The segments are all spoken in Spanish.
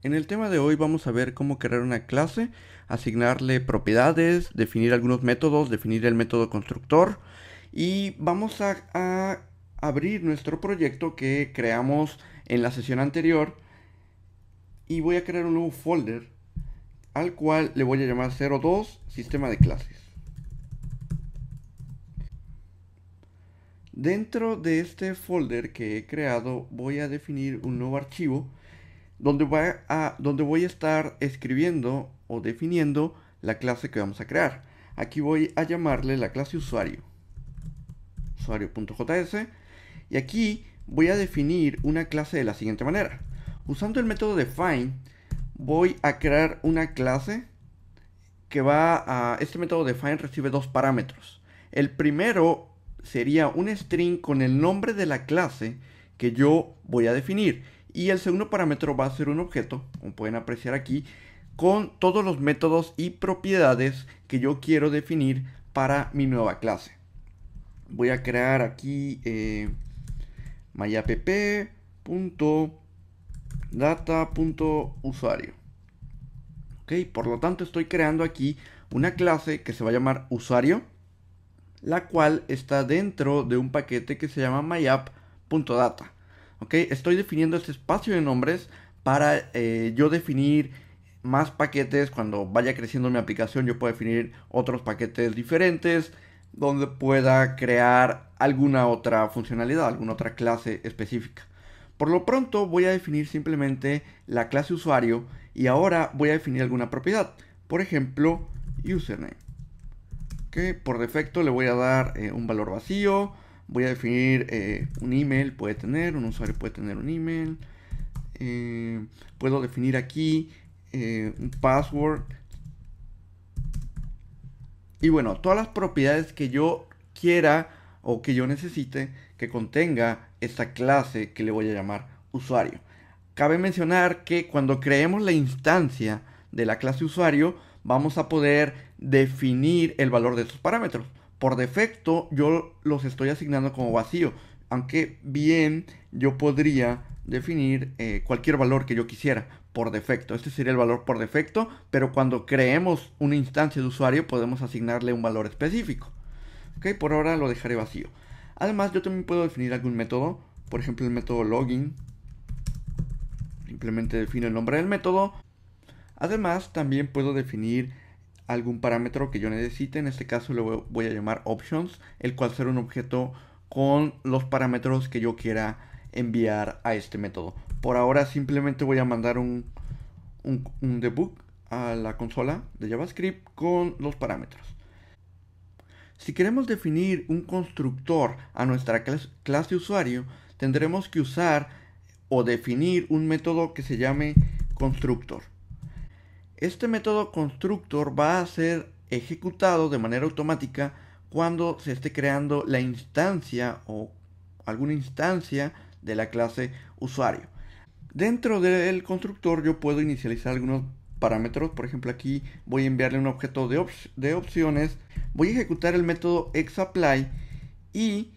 En el tema de hoy vamos a ver cómo crear una clase, asignarle propiedades, definir algunos métodos, definir el método constructor y vamos a abrir nuestro proyecto que creamos en la sesión anterior y voy a crear un nuevo folder al cual le voy a llamar 02 sistema de clases. Dentro de este folder que he creado voy a definir un nuevo archivo donde voy a estar escribiendo o definiendo la clase que vamos a crear. Aquí voy a llamarle la clase usuario, usuario.js, y aquí voy a definir una clase de la siguiente manera. Usando el método define, voy a crear una clase que este método define recibe dos parámetros. El primero sería un string con el nombre de la clase que yo voy a definir. Y el segundo parámetro va a ser un objeto, como pueden apreciar aquí, con todos los métodos y propiedades que yo quiero definir para mi nueva clase. Voy a crear aquí myapp.data.usuario. ¿Ok? Por lo tanto estoy creando aquí una clase que se va a llamar usuario, la cual está dentro de un paquete que se llama myapp.data. ¿Ok? Estoy definiendo este espacio de nombres para yo definir más paquetes. Cuando vaya creciendo mi aplicación yo puedo definir otros paquetes diferentes donde pueda crear alguna otra funcionalidad, alguna otra clase específica. Por lo pronto voy a definir simplemente la clase usuario y ahora voy a definir alguna propiedad. Por ejemplo, username. Que por defecto le voy a dar un valor vacío. Voy a definir un email, un usuario puede tener un email. Puedo definir aquí un password. Y bueno, todas las propiedades que yo quiera o que yo necesite que contenga esta clase que le voy a llamar usuario. Cabe mencionar que cuando creemos la instancia de la clase usuario, vamos a poder definir el valor de estos parámetros. Por defecto, yo los estoy asignando como vacío, aunque bien yo podría definir cualquier valor que yo quisiera por defecto. Este sería el valor por defecto, pero cuando creemos una instancia de usuario podemos asignarle un valor específico. Ok, por ahora lo dejaré vacío. Además, yo también puedo definir algún método, por ejemplo el método login. Simplemente defino el nombre del método. Además, también puedo definir algún parámetro que yo necesite. En este caso lo voy a llamar options, el cual será un objeto con los parámetros que yo quiera enviar a este método. Por ahora simplemente voy a mandar un debug a la consola de JavaScript con los parámetros. Si queremos definir un constructor a nuestra clase usuario, tendremos que usar o definir un método que se llame constructor. Este método constructor va a ser ejecutado de manera automática cuando se esté creando la instancia o alguna instancia de la clase usuario. Dentro del constructor yo puedo inicializar algunos parámetros. Por ejemplo, aquí voy a enviarle un objeto de opciones. Voy a ejecutar el método xApply y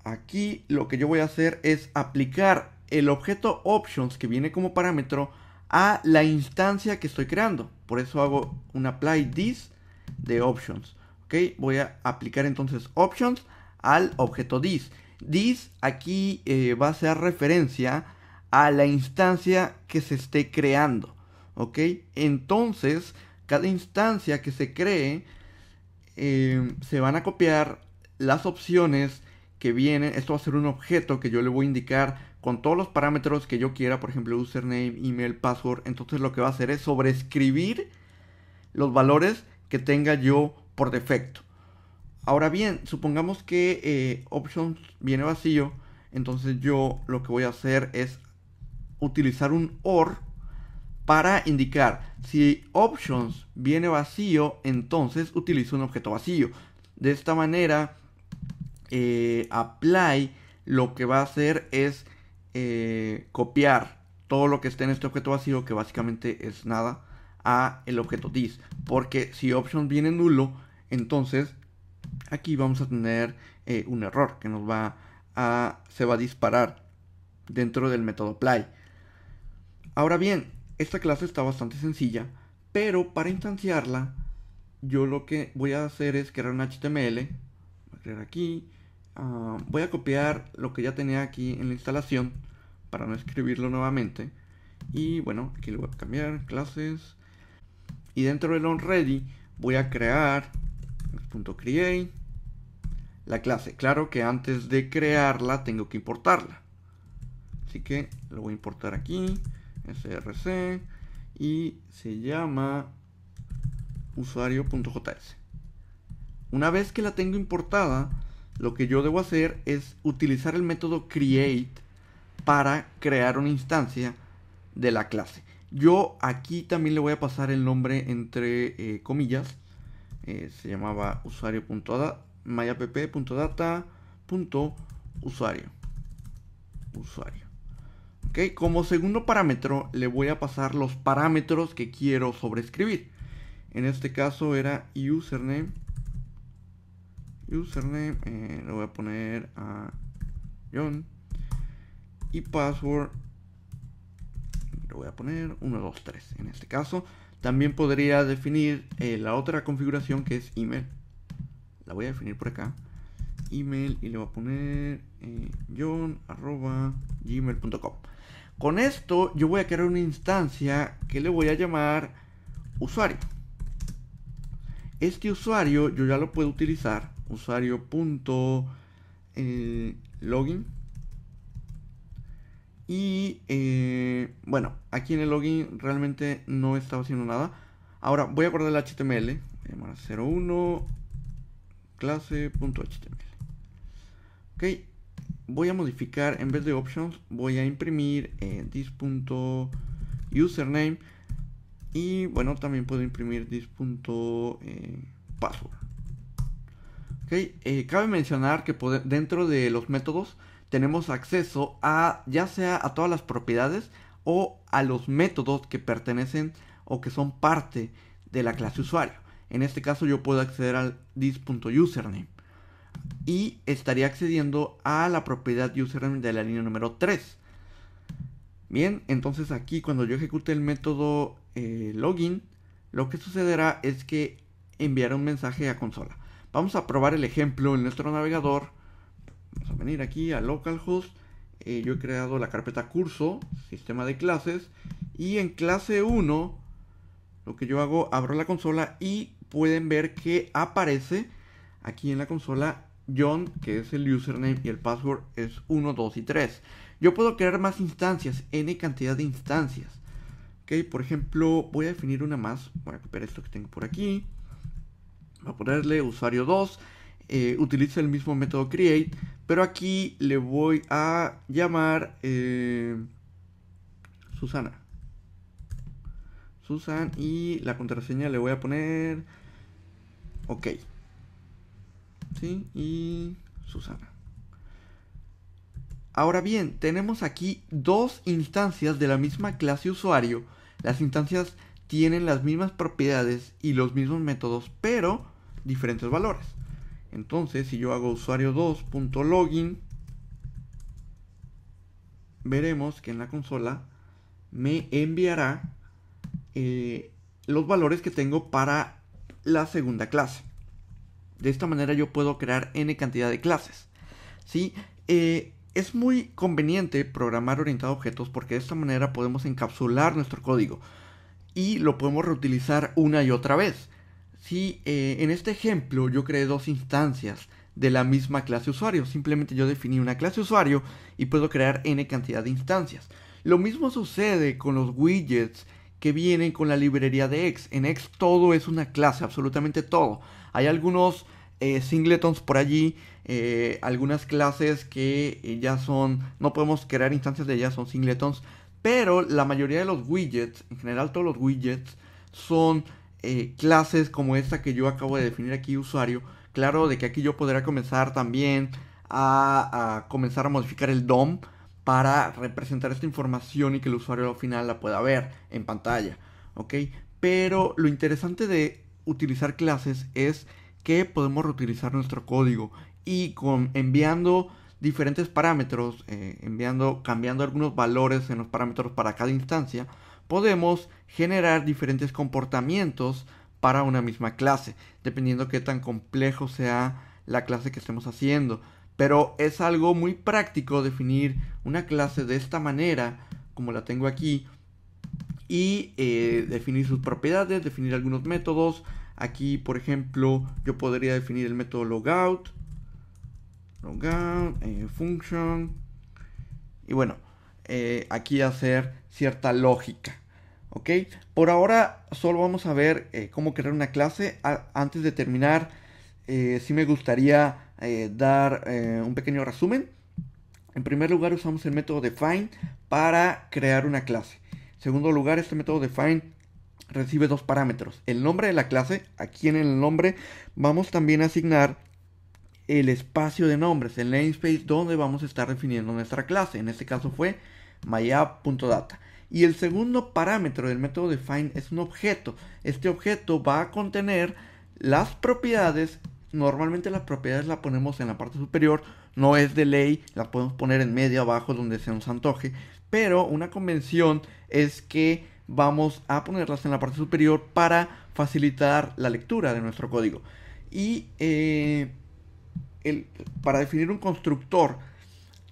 aquí lo que yo voy a hacer es aplicar el objeto options que viene como parámetro a la instancia que estoy creando. Por eso hago un apply this de options. ¿Ok? Voy a aplicar entonces options al objeto this. This aquí va a hacer referencia a la instancia que se esté creando. ¿Ok? Entonces, cada instancia que se cree, se van a copiar las opciones que vienen. Esto va a ser un objeto que yo le voy a indicar con todos los parámetros que yo quiera, por ejemplo username, email, password. Entonces lo que va a hacer es sobreescribir los valores que tenga yo por defecto. Ahora bien, supongamos que options viene vacío, entonces yo lo que voy a hacer es utilizar un OR para indicar si options viene vacío, entonces utilizo un objeto vacío. De esta manera apply lo que va a hacer es copiar todo lo que esté en este objeto vacío, que básicamente es nada, a el objeto this. Porque si options viene nulo, entonces aquí vamos a tener un error que se va a disparar dentro del método apply. Ahora bien, esta clase está bastante sencilla, pero para instanciarla, yo lo que voy a hacer es crear un HTML. Voy a crear aquí. Voy a copiar lo que ya tenía aquí en la instalación para no escribirlo nuevamente. Y bueno, aquí le voy a cambiar clases. Y dentro del onReady voy a crear .create la clase. Claro que antes de crearla tengo que importarla. Así que lo voy a importar aquí. src. Y se llama usuario.js. Una vez que la tengo importada, lo que yo debo hacer es utilizar el método create para crear una instancia de la clase. Yo aquí también le voy a pasar el nombre entre comillas. Se llamaba usuario.myapp.data.usuario. ¿Ok? Como segundo parámetro le voy a pasar los parámetros que quiero sobreescribir. En este caso era username. Le voy a poner a John. Y password le voy a poner 123 en este caso. También podría definir la otra configuración que es email. La voy a definir por acá. Email y le voy a poner john@gmail.com. Con esto yo voy a crear una instancia que le voy a llamar usuario. Este usuario yo ya lo puedo utilizar. Usuario.login. Y bueno, aquí en el login realmente no estaba haciendo nada. Ahora voy a guardar el HTML. Voy a llamar a 01 clase.html. Ok, voy a modificar, en vez de options, voy a imprimir this.username. Y bueno, también puedo imprimir this.password. Ok, cabe mencionar que dentro de los métodos tenemos acceso a ya sea a todas las propiedades o a los métodos que pertenecen o que son parte de la clase usuario. En este caso yo puedo acceder al this.username y estaría accediendo a la propiedad username de la línea número 3. Bien, entonces aquí cuando yo ejecute el método login, lo que sucederá es que enviará un mensaje a consola. Vamos a probar el ejemplo en nuestro navegador. Vamos a venir aquí a localhost. Yo he creado la carpeta curso, sistema de clases. Y en clase 1, lo que yo hago, abro la consola y pueden ver que aparece aquí en la consola John, que es el username, y el password es 1, 2 y 3. Yo puedo crear más instancias, n cantidad de instancias. Ok, por ejemplo, voy a definir una más. Voy a copiar esto que tengo por aquí. Voy a ponerle usuario 2. Utiliza el mismo método create, pero aquí le voy a llamar Susana. Susan, y la contraseña le voy a poner ok. ¿Sí? Y Susana. Ahora bien, tenemos aquí dos instancias de la misma clase usuario. Las instancias tienen las mismas propiedades y los mismos métodos, pero diferentes valores. Entonces, si yo hago usuario2.login, veremos que en la consola me enviará los valores que tengo para la segunda clase. De esta manera yo puedo crear n cantidad de clases. ¿Sí? Es muy conveniente programar orientado a objetos porque de esta manera podemos encapsular nuestro código y lo podemos reutilizar una y otra vez. Si en este ejemplo yo creé dos instancias de la misma clase usuario, simplemente yo definí una clase usuario y puedo crear n cantidad de instancias. Lo mismo sucede con los widgets que vienen con la librería de X. En X todo es una clase, absolutamente todo. Hay algunos singletons por allí, algunas clases que ya son, no podemos crear instancias de ellas, son singletons, pero la mayoría de los widgets, en general todos los widgets, son clases como esta que yo acabo de definir aquí, usuario. Claro de que aquí yo podría comenzar también a comenzar a modificar el DOM para representar esta información y que el usuario al final la pueda ver en pantalla, ¿ok? Pero lo interesante de utilizar clases es que podemos reutilizar nuestro código y enviando diferentes parámetros, cambiando algunos valores en los parámetros para cada instancia, podemos generar diferentes comportamientos para una misma clase, dependiendo qué tan complejo sea la clase que estemos haciendo. Pero es algo muy práctico definir una clase de esta manera, como la tengo aquí, y definir sus propiedades, definir algunos métodos. Aquí, por ejemplo, yo podría definir el método logout, function, y bueno, aquí hacer cierta lógica. ¿Ok? Por ahora solo vamos a ver cómo crear una clase. Antes de terminar, sí me gustaría dar un pequeño resumen. En primer lugar, usamos el método define para crear una clase. En segundo lugar, este método define recibe dos parámetros: el nombre de la clase. Aquí en el nombre vamos también a asignar el espacio de nombres, el namespace donde vamos a estar definiendo nuestra clase. En este caso fue myapp.data. Y el segundo parámetro del método define es un objeto. Este objeto va a contener las propiedades. Normalmente las propiedades las ponemos en la parte superior, no es de ley, las podemos poner en medio, abajo, donde se nos antoje, pero una convención es que vamos a ponerlas en la parte superior para facilitar la lectura de nuestro código. Y para definir un constructor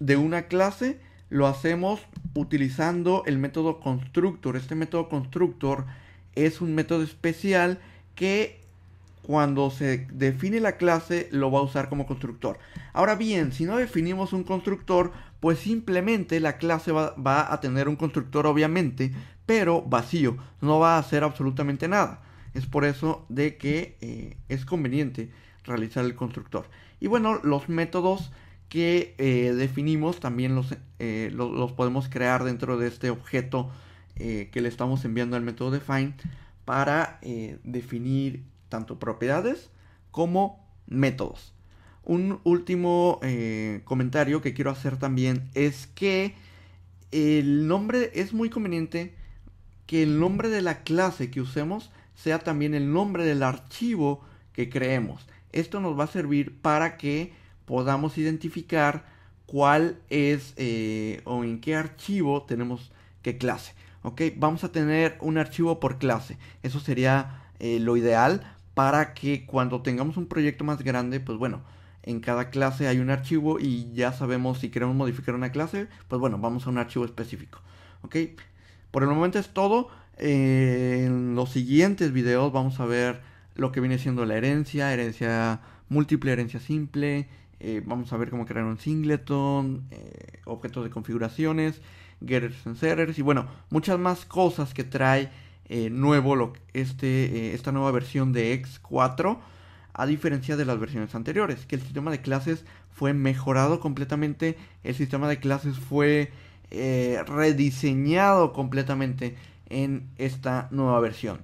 de una clase lo hacemos utilizando el método constructor. Este método constructor es un método especial que cuando se define la clase lo va a usar como constructor. Ahora bien, si no definimos un constructor, pues simplemente la clase va a tener un constructor, obviamente, pero vacío, no va a hacer absolutamente nada. Es por eso de que es conveniente realizar el constructor. Y bueno, los métodos que definimos también los podemos crear dentro de este objeto que le estamos enviando al método define para definir tanto propiedades como métodos. Un último comentario que quiero hacer también es que el nombre es muy conveniente que el nombre de la clase que usemos sea también el nombre del archivo que creemos. Esto nos va a servir para que podamos identificar cuál es o en qué archivo tenemos qué clase. ¿Ok? Vamos a tener un archivo por clase. Eso sería lo ideal para que cuando tengamos un proyecto más grande, pues bueno, en cada clase hay un archivo y ya sabemos si queremos modificar una clase, pues bueno, vamos a un archivo específico. ¿Ok? Por el momento es todo. En los siguientes videos vamos a ver lo que viene siendo la herencia múltiple, herencia simple. Vamos a ver cómo crear un singleton, objetos de configuraciones, getters and setters y bueno, muchas más cosas que trae nuevo esta nueva versión de X4, a diferencia de las versiones anteriores, que el sistema de clases fue mejorado completamente, el sistema de clases fue rediseñado completamente en esta nueva versión.